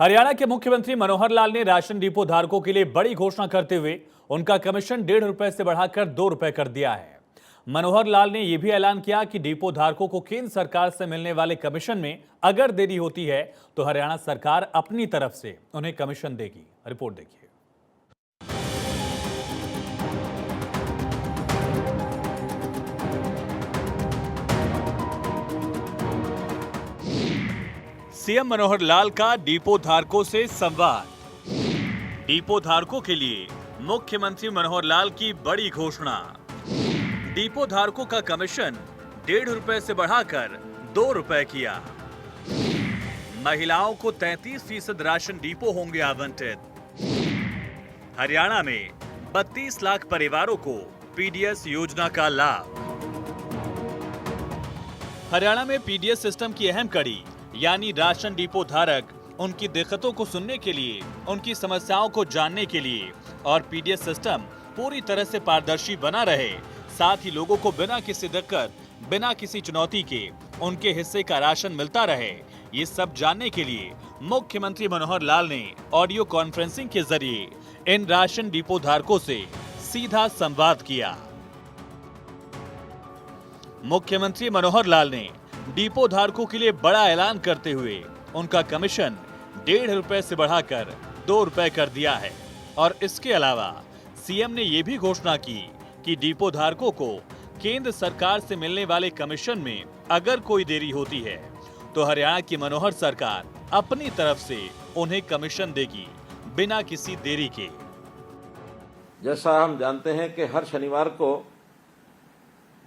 हरियाणा के मुख्यमंत्री मनोहर लाल ने राशन डिपो धारकों के लिए बड़ी घोषणा करते हुए उनका कमीशन 1.5 रुपए से बढ़ाकर 2 रुपए कर दिया है। मनोहर लाल ने यह भी ऐलान किया कि डिपो धारकों को केंद्र सरकार से मिलने वाले कमीशन में अगर देरी होती है तो हरियाणा सरकार अपनी तरफ से उन्हें कमीशन देगी। रिपोर्ट देखिए। सीएम मनोहर लाल का डिपो धारकों से संवाद। डिपो धारकों के लिए मुख्यमंत्री मनोहर लाल की बड़ी घोषणा। डिपो धारकों का कमीशन 1.5 रुपए से बढ़ाकर 2 रुपए किया। महिलाओं को 33% राशन डिपो होंगे आवंटित। हरियाणा में 32 लाख परिवारों को पीडीएस योजना का लाभ। हरियाणा में पीडीएस सिस्टम की अहम कड़ी यानी राशन डिपो धारक उनकी दिक्कतों को सुनने के लिए, उनकी समस्याओं को जानने के लिए और पीडीएस सिस्टम पूरी तरह से पारदर्शी बना रहे, साथ ही लोगों को बिना किसी दिक्कत, बिना किसी चुनौती के उनके हिस्से का राशन मिलता रहे, ये सब जानने के लिए मुख्यमंत्री मनोहर लाल ने ऑडियो कॉन्फ्रेंसिंग के जरिए इन राशन डिपो धारकों से सीधा संवाद किया। मुख्यमंत्री मनोहर लाल ने डिपो धारकों के लिए बड़ा ऐलान करते हुए उनका कमीशन 1.5 रुपए से बढ़ाकर 2 रुपए कर दिया है और इसके अलावा सीएम ने यह भी घोषणा की कि डिपो धारकों को केंद्र सरकार से मिलने वाले कमीशन में अगर कोई देरी होती है तो हरियाणा की मनोहर सरकार अपनी तरफ से उन्हें कमीशन देगी बिना किसी देरी के। जैसा हम जानते हैं कि हर शनिवार को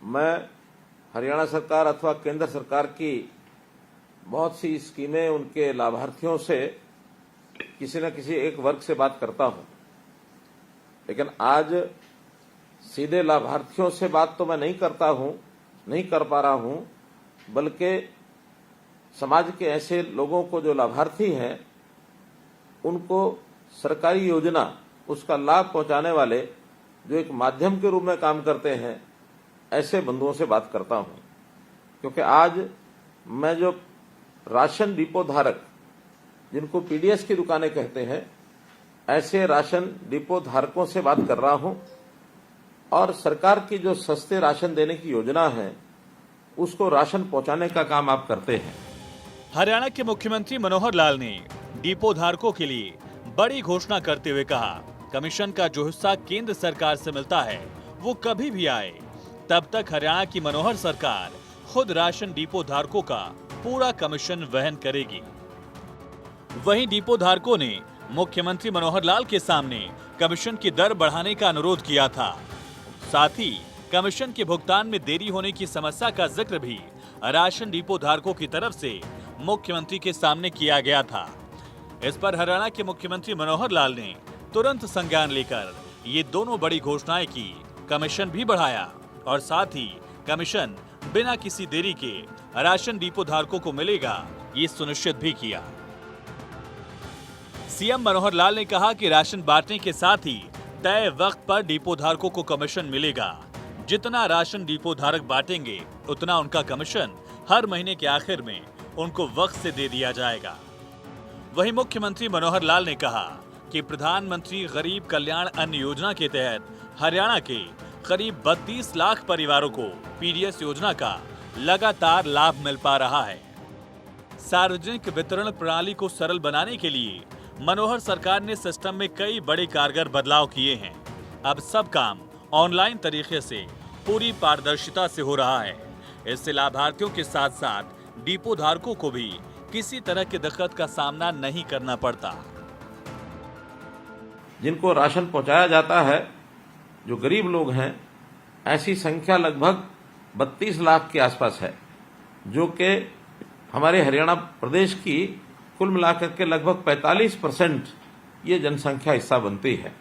मैं हरियाणा सरकार अथवा केंद्र सरकार की बहुत सी स्कीमें उनके लाभार्थियों से किसी न किसी एक वर्ग से बात करता हूं, लेकिन आज सीधे लाभार्थियों से बात तो मैं नहीं कर पा रहा हूं, बल्कि समाज के ऐसे लोगों को जो लाभार्थी हैं उनको सरकारी योजना उसका लाभ पहुंचाने वाले जो एक माध्यम के रूप में काम करते हैं ऐसे बंधुओं से बात करता हूं। क्योंकि आज मैं जो राशन डिपो धारक जिनको पीडीएस की दुकानें कहते हैं ऐसे राशन डिपो धारकों से बात कर रहा हूं और सरकार की जो सस्ते राशन देने की योजना है उसको राशन पहुंचाने का काम आप करते हैं। हरियाणा के मुख्यमंत्री मनोहर लाल ने डिपो धारकों के लिए बड़ी घोषणा करते हुए कहा, कमीशन का जो हिस्सा केंद्र सरकार से मिलता है वो कभी भी आए तब तक हरियाणा की मनोहर सरकार खुद राशन डिपो धारकों का पूरा कमीशन वहन करेगी। वहीं डिपो धारकों ने मुख्यमंत्री मनोहर लाल के सामने कमीशन की दर बढ़ाने का अनुरोध किया था। साथ ही कमीशन के भुगतान में देरी होने की समस्या का जिक्र भी राशन डिपो धारकों की तरफ से मुख्यमंत्री के सामने किया गया था। इस पर हरियाणा के मुख्यमंत्री मनोहर लाल ने तुरंत संज्ञान लेकर ये दोनों बड़ी घोषणाएं की, कमीशन भी बढ़ाया और साथ ही कमीशन बिना किसी देरी के राशन डिपो धारकों को मिलेगा, ये सुनिश्चित भी किया। सीएम मनोहर लाल ने कहा कि राशन बांटने के साथ ही तय वक्त पर डिपो धारकों को कमीशन मिलेगा। जितना राशन डिपो धारक बांटेंगे उतना उनका कमीशन हर महीने के आखिर में उनको वक्त से दे दिया जाएगा। वहीं मुख्यमंत्री मनोहर लाल ने कहा कि प्रधानमंत्री गरीब कल्याण अन्न योजना के तहत हरियाणा के करीब 32 लाख परिवारों को पीडीएस योजना का लगातार लाभ मिल पा रहा है। सार्वजनिक वितरण प्रणाली को सरल बनाने के लिए मनोहर सरकार ने सिस्टम में कई बड़े कारगर बदलाव किए हैं। अब सब काम ऑनलाइन तरीके से पूरी पारदर्शिता से हो रहा है। इससे लाभार्थियों के साथ साथ डिपो धारकों को भी किसी तरह की दिक्कत का सामना नहीं करना पड़ता। जिनको राशन पहुंचाया जाता है, जो गरीब लोग हैं, ऐसी संख्या लगभग 32 लाख के आसपास है, जो कि हमारे हरियाणा प्रदेश की कुल मिलाकर के लगभग 45% ये जनसंख्या हिस्सा बनती है।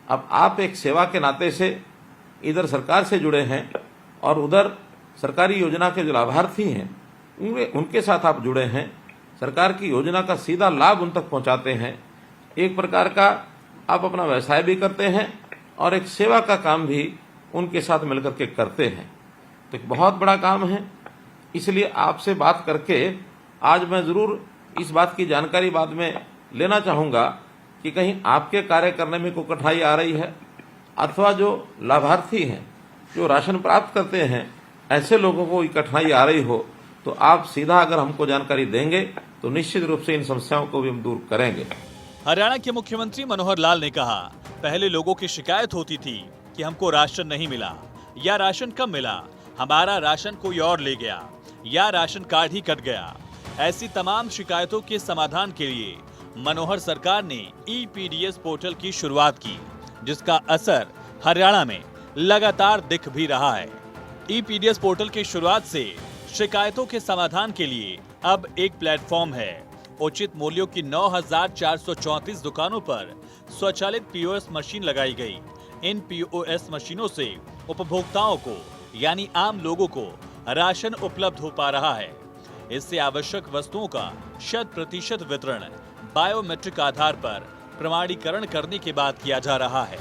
अब आप एक सेवा के नाते से इधर सरकार से जुड़े हैं और उधर सरकारी योजना के जो लाभार्थी हैं उनके साथ आप जुड़े हैं, सरकार की योजना का सीधा लाभ उन तक पहुंचाते हैं। एक प्रकार का आप अपना व्यवसाय भी करते हैं और एक सेवा का काम भी उनके साथ मिलकर के करते हैं। तो एक बहुत बड़ा काम है, इसलिए आपसे बात करके आज मैं जरूर इस बात की जानकारी बाद में लेना चाहूँगा कि कहीं आपके कार्य करने में कोई कठिनाई आ रही है अथवा जो लाभार्थी हैं, जो राशन प्राप्त करते हैं, ऐसे लोगों को कोई कठिनाई आ रही हो तो आप सीधा अगर हमको जानकारी देंगे तो निश्चित रूप से इन समस्याओं को भी हम दूर करेंगे। हरियाणा के मुख्यमंत्री मनोहर लाल ने कहा, पहले लोगों की शिकायत होती थी कि हमको राशन नहीं मिला या राशन कम मिला, हमारा राशन कोई और ले गया या राशन कार्ड ही कट गया। ऐसी तमाम शिकायतों के समाधान के लिए मनोहर सरकार ने ईपीडीएस पोर्टल की शुरुआत की, जिसका असर हरियाणा में लगातार दिख भी रहा है। ईपीडीएस पोर्टल की शुरुआत से शिकायतों के समाधान के लिए अब एक प्लेटफॉर्म है। उचित मूल्यों की 9,434 दुकानों पर स्वचालित पीओएस मशीन लगाई गई। इन पीओएस मशीनों से उपभोक्ताओं को यानी आम लोगों को राशन उपलब्ध हो पा रहा है। इससे आवश्यक वस्तुओं का 100% वितरण बायोमेट्रिक आधार पर प्रमाणीकरण करने के बाद किया जा रहा है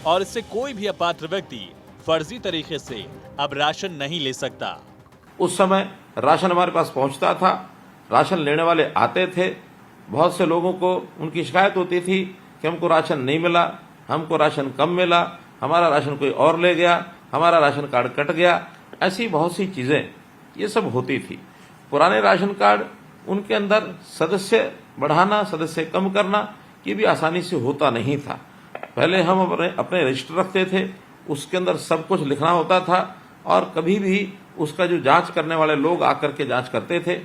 और इससे कोई भी अपात्र व्यक्ति फर्जी तरीके से अब राशन नहीं ले सकता। उस समय राशन हमारे पास पहुंचता था, राशन लेने वाले आते थे, बहुत से लोगों को उनकी शिकायत होती थी कि हमको राशन नहीं मिला, हमको राशन कम मिला, हमारा राशन कोई और ले गया, हमारा राशन कार्ड कट गया। ऐसी बहुत सी चीजें ये सब होती थी। पुराने राशन कार्ड उनके अंदर सदस्य बढ़ाना, सदस्य कम करना ये भी आसानी से होता नहीं था। पहले हम अपने रजिस्टर रखते थे, उसके अंदर सब कुछ लिखना होता था और कभी भी उसका जो जांच करने वाले लोग आकर के जांच करते थे।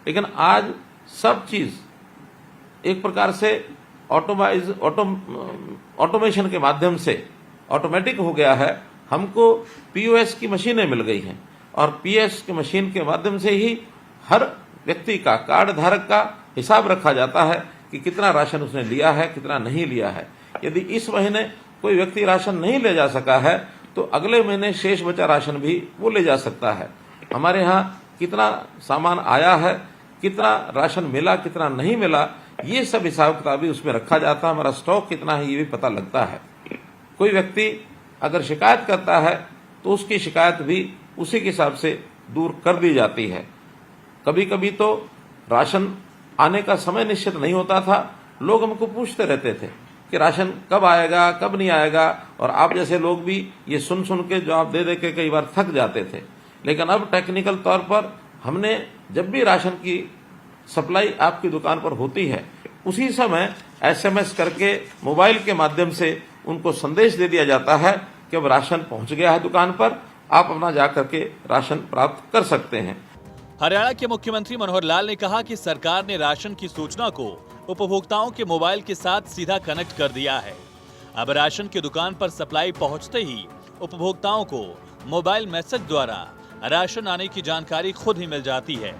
लेकिन आज सब चीज एक प्रकार से ऑटोमेशन के माध्यम से ऑटोमेटिक हो गया है। हमको पीओएस की मशीनें मिल गई हैं और पीएस की मशीन के माध्यम से ही हर व्यक्ति का, कार्ड धारक का हिसाब रखा जाता है कि कितना राशन उसने लिया है, कितना नहीं लिया है। यदि इस महीने कोई व्यक्ति राशन नहीं ले जा सका है तो अगले महीने शेष बचा राशन भी वो ले जा सकता है। हमारे यहाँ कितना सामान आया है, कितना राशन मिला, कितना नहीं मिला, ये सब हिसाब किताब भी उसमें रखा जाता है। हमारा स्टॉक कितना है ये भी पता लगता है। कोई व्यक्ति अगर शिकायत करता है तो उसकी शिकायत भी उसी के हिसाब से दूर कर दी जाती है। कभी कभी तो राशन आने का समय निश्चित नहीं होता था, लोग हमको पूछते रहते थे कि राशन कब आएगा, कब नहीं आएगा, और आप जैसे लोग भी ये सुन सुन के जवाब दे दे के कई बार थक जाते थे। लेकिन अब टेक्निकल तौर पर हमने जब भी राशन की सप्लाई आपकी दुकान पर होती है उसी समय एसएमएस करके मोबाइल के माध्यम से उनको संदेश दे दिया जाता है कि अब राशन पहुंच गया है दुकान पर, आप अपना जाकर के राशन प्राप्त कर सकते हैं। हरियाणा के मुख्यमंत्री मनोहर लाल ने कहा कि सरकार ने राशन की सूचना को उपभोक्ताओं के मोबाइल के साथ सीधा कनेक्ट कर दिया है। अब राशन की दुकान पर सप्लाई पहुंचते ही उपभोक्ताओं को मोबाइल मैसेज द्वारा राशन आने की जानकारी खुद ही मिल जाती है।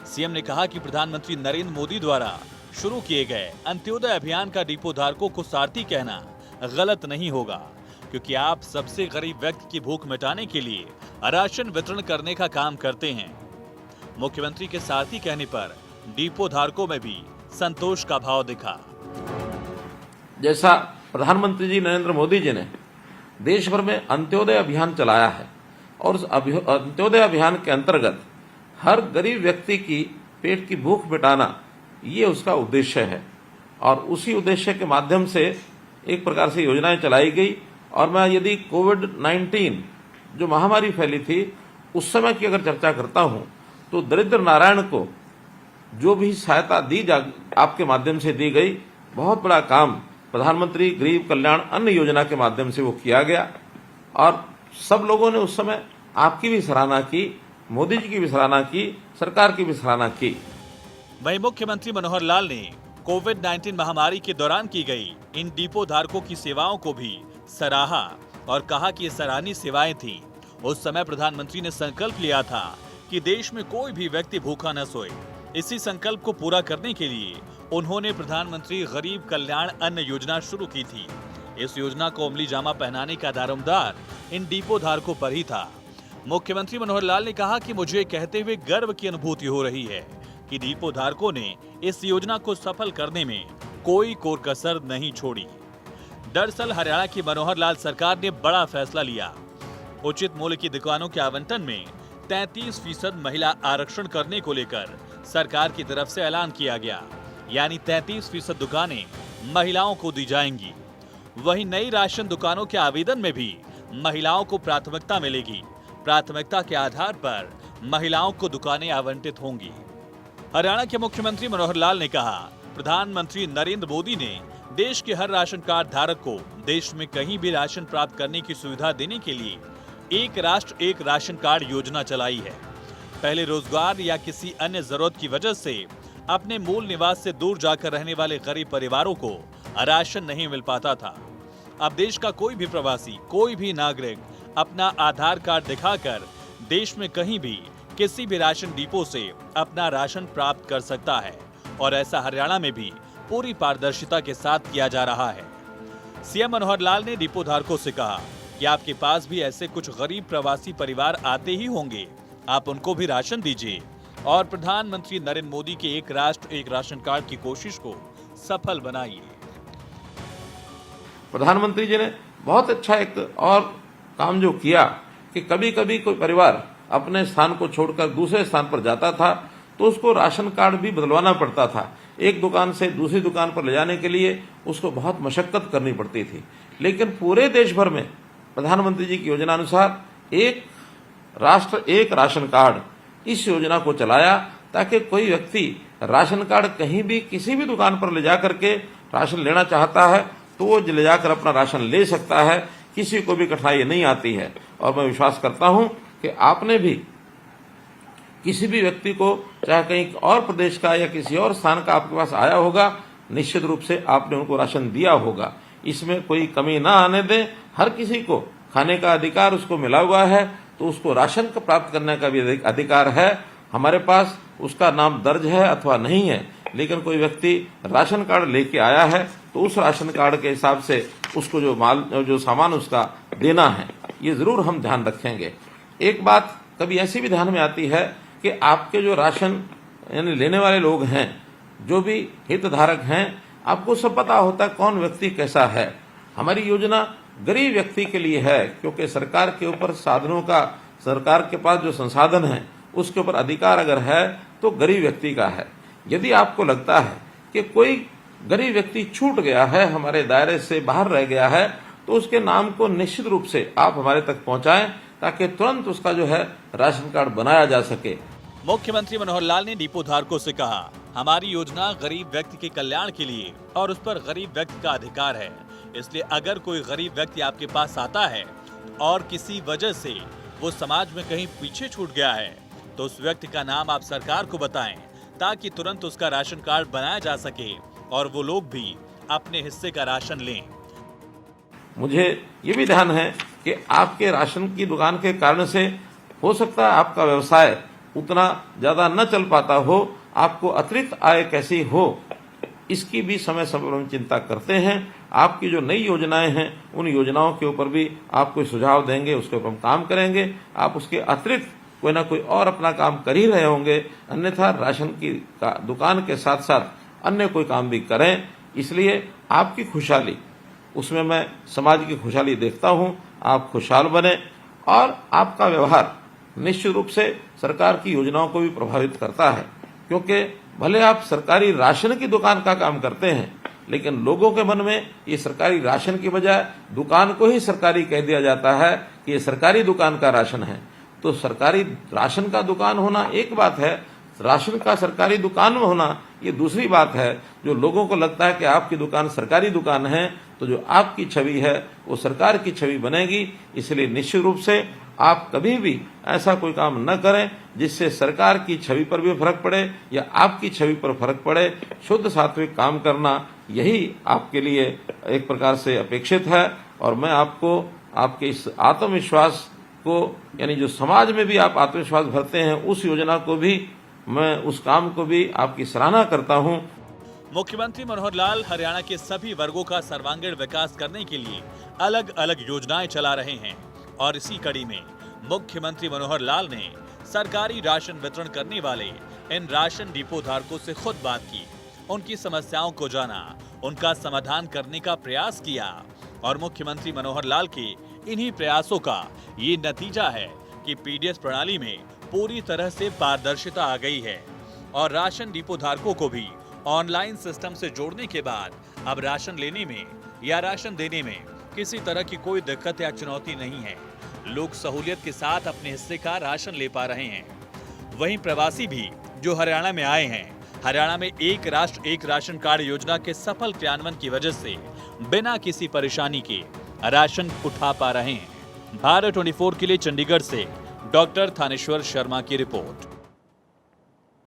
सीएम ने कहा कि प्रधानमंत्री नरेंद्र मोदी द्वारा शुरू किए गए अंत्योदय अभियान का डिपो धारकों को सारथी कहना गलत नहीं होगा, क्योंकि आप सबसे गरीब व्यक्ति की भूख मिटाने के लिए राशन वितरण करने का काम करते हैं। मुख्यमंत्री के सारथी कहने पर डिपो धारकों में भी संतोष का भाव दिखा। जैसा प्रधानमंत्री जी नरेंद्र मोदी जी ने देश भर में अंत्योदय अभियान चलाया है और उस अंत्योदय अभियान के अंतर्गत हर गरीब व्यक्ति की पेट की भूख मिटाना ये उसका उद्देश्य है और उसी उद्देश्य के माध्यम से एक प्रकार से योजनाएं चलाई गई। और मैं यदि कोविड-19 जो महामारी फैली थी उस समय की अगर चर्चा करता हूं तो दरिद्र नारायण को जो भी सहायता आपके माध्यम से दी गई, बहुत बड़ा काम प्रधानमंत्री गरीब कल्याण अन्न योजना के माध्यम से वो किया गया और सब लोगों ने उस समय आपकी भी सराहना की, मोदी जी की भी सराहना की, सरकार की भी सराहना की। वहीं मुख्यमंत्री मनोहर लाल ने कोविड-19 महामारी के दौरान की गई इन डिपो धारकों की सेवाओं को भी सराहा और कहा कि ये सराहनीय सेवाएं थी। उस समय प्रधानमंत्री ने संकल्प लिया था कि देश में कोई भी व्यक्ति भूखा न सोए। इसी संकल्प को पूरा करने के लिए उन्होंने प्रधानमंत्री गरीब कल्याण अन्न योजना शुरू की थी। इस योजना को अमली जामा पहनाने का दारोमदार इन डिपो धारकों पर ही था। मुख्यमंत्री मनोहर लाल ने कहा कि मुझे कहते हुए गर्व की अनुभूति हो रही है कि डिपो धारकों ने इस योजना को सफल करने में कोई कोर कसर नहीं छोड़ी। दरअसल हरियाणा की मनोहर लाल सरकार ने बड़ा फैसला लिया। उचित मूल्य की दुकानों के आवंटन में 33% महिला आरक्षण करने को लेकर सरकार की तरफ से ऐलान किया गया, यानी 33% दुकानें महिलाओं को दी जाएंगी। वहीं नई राशन दुकानों के आवेदन में भी महिलाओं को प्राथमिकता मिलेगी। प्राथमिकता के आधार पर महिलाओं को दुकानें आवंटित होंगी। हरियाणा के मुख्यमंत्री मनोहर लाल ने कहा, प्रधानमंत्री नरेंद्र मोदी ने देश के हर राशन कार्ड धारक को देश में कहीं भी राशन प्राप्त करने की सुविधा देने के लिए एक राष्ट्र एक राशन कार्ड योजना चलाई है। पहले रोजगार या किसी अन्य जरूरत की वजह से अपने मूल निवास से दूर जाकर रहने वाले गरीब परिवारों को राशन नहीं मिल पाता था। अब देश का कोई भी प्रवासी, कोई भी नागरिक अपना आधार कार्ड दिखाकर देश में कहीं भी किसी भी राशन डिपो से अपना राशन प्राप्त कर सकता है और ऐसा हरियाणा में भी पूरी पारदर्शिता के साथ किया जा रहा है। सीएम मनोहर लाल ने डिपो धारकों से कहा कि आपके पास भी ऐसे कुछ गरीब प्रवासी परिवार आते ही होंगे, आप उनको भी राशन दीजिए और प्रधानमंत्री नरेंद्र मोदी के एक राष्ट्र एक राशन कार्ड की कोशिश को सफल बनाइए। प्रधानमंत्री जी ने बहुत अच्छा एक और काम जो किया कि कभी कभी कोई परिवार अपने स्थान को छोड़कर दूसरे स्थान पर जाता था तो उसको राशन कार्ड भी बदलवाना पड़ता था। एक दुकान से दूसरी दुकान पर ले जाने के लिए उसको बहुत मशक्कत करनी पड़ती थी। लेकिन पूरे देश भर में प्रधानमंत्री जी की योजना अनुसार एक राष्ट्र एक राशन कार्ड इस योजना को चलाया ताकि कोई व्यक्ति राशन कार्ड कहीं भी किसी भी दुकान पर ले जाकर के राशन लेना चाहता है तो वो ले जाकर अपना राशन ले सकता है, किसी को भी कठिनाई नहीं आती है। और मैं विश्वास करता हूं कि आपने भी किसी भी व्यक्ति को चाहे कहीं और प्रदेश का या किसी और स्थान का आपके पास आया होगा, निश्चित रूप से आपने उनको राशन दिया होगा। इसमें कोई कमी ना आने दें। हर किसी को खाने का अधिकार उसको मिला हुआ है तो उसको राशन का प्राप्त करने का भी अधिकार है। हमारे पास उसका नाम दर्ज है अथवा नहीं है, लेकिन कोई व्यक्ति राशन कार्ड लेके आया है तो उस राशन कार्ड के हिसाब से उसको जो सामान उसका देना है, ये जरूर हम ध्यान रखेंगे। एक बात कभी ऐसी भी ध्यान में आती है कि आपके जो राशन यानी लेने वाले लोग हैं, जो भी हितधारक हैं, आपको सब पता होता है कौन व्यक्ति कैसा है। हमारी योजना गरीब व्यक्ति के लिए है क्योंकि सरकार के ऊपर साधनों का, सरकार के पास जो संसाधन है उसके ऊपर अधिकार अगर है तो गरीब व्यक्ति का है। यदि आपको लगता है कि कोई गरीब व्यक्ति छूट गया है, हमारे दायरे से बाहर रह गया है, तो उसके नाम को निश्चित रूप से आप हमारे तक पहुंचाएं ताकि तुरंत उसका जो है राशन कार्ड बनाया जा सके। मुख्यमंत्री मनोहर लाल ने डिपो धारकों से कहा, हमारी योजना गरीब व्यक्ति के कल्याण के लिए और उस पर गरीब व्यक्ति का अधिकार है। इसलिए अगर कोई गरीब व्यक्ति आपके पास आता है और किसी वजह से वो समाज में कहीं पीछे छूट गया है तो उस व्यक्ति का नाम आप सरकार को बताएं ताकि तुरंत उसका राशन कार्ड बनाया जा सके और वो लोग भी अपने हिस्से का राशन लें। मुझे ये भी ध्यान है कि आपके राशन की दुकान के कारण से हो सकता है आपका व्यवसाय उतना ज्यादा न चल पाता हो, आपको अतिरिक्त आय कैसी हो, इसकी भी समय समय पर हम चिंता करते हैं। आपकी जो नई योजनाएं हैं उन योजनाओं के ऊपर भी आप कोई सुझाव देंगे, उसके ऊपर हम काम करेंगे। आप उसके अतिरिक्त कोई ना कोई और अपना काम कर ही रहे होंगे, अन्यथा राशन की दुकान के साथ साथ अन्य कोई काम भी करें। इसलिए आपकी खुशहाली, उसमें मैं समाज की खुशहाली देखता हूं। आप खुशहाल बने और आपका व्यवहार निश्चित रूप से सरकार की योजनाओं को भी प्रभावित करता है, क्योंकि भले आप सरकारी राशन की दुकान का काम करते हैं लेकिन लोगों के मन में ये सरकारी राशन की बजाय दुकान को ही सरकारी कह दिया जाता है कि ये सरकारी दुकान का राशन है। तो सरकारी राशन का दुकान होना एक बात है, राशन का सरकारी दुकान में होना ये दूसरी बात है। जो लोगों को लगता है कि आपकी दुकान सरकारी दुकान है तो जो आपकी छवि है वो सरकार की छवि बनेगी। इसलिए निश्चित रूप से आप कभी भी ऐसा कोई काम न करें जिससे सरकार की छवि पर भी फर्क पड़े या आपकी छवि पर फर्क पड़े। शुद्ध सात्विक काम करना यही आपके लिए एक प्रकार से अपेक्षित है। और मैं आपको आपके इस आत्मविश्वास को, यानी जो समाज में भी आप आत्मविश्वास भरते हैं, उस योजना को भी, मैं उस काम को भी आपकी सराहना करता हूं। मुख्यमंत्री मनोहर लाल हरियाणा के सभी वर्गों का सर्वांगीण विकास करने के लिए अलग अलग योजनाएं चला रहे हैं और इसी कड़ी में मुख्यमंत्री मनोहर लाल ने सरकारी राशन वितरण करने वाले इन राशन डिपो धारकों से खुद बात की, उनकी समस्याओं को जाना, उनका समाधान करने का प्रयास किया और मुख्यमंत्री मनोहर लाल के इन्हीं प्रयासों का ये नतीजा है कि पीडीएस प्रणाली में पूरी तरह से पारदर्शिता आ गई है और राशन डिपो धारकों को भी ऑनलाइन सिस्टम से जोड़ने के बाद अब राशन लेने में या राशन देने में किसी तरह की कोई दिक्कत या चुनौती नहीं है। लोग सहूलियत के साथ अपने हिस्से का राशन ले पा रहे हैं। वहीं प्रवासी भी जो हरियाणा में आए हैं, हरियाणा में एक राष्ट्र एक राशन कार्ड योजना के सफल क्रियान्वयन की वजह से बिना किसी परेशानी के राशन उठा पा रहे हैं। भारत 24 के लिए चंडीगढ़ से डॉक्टर थानेश्वर शर्मा की रिपोर्ट।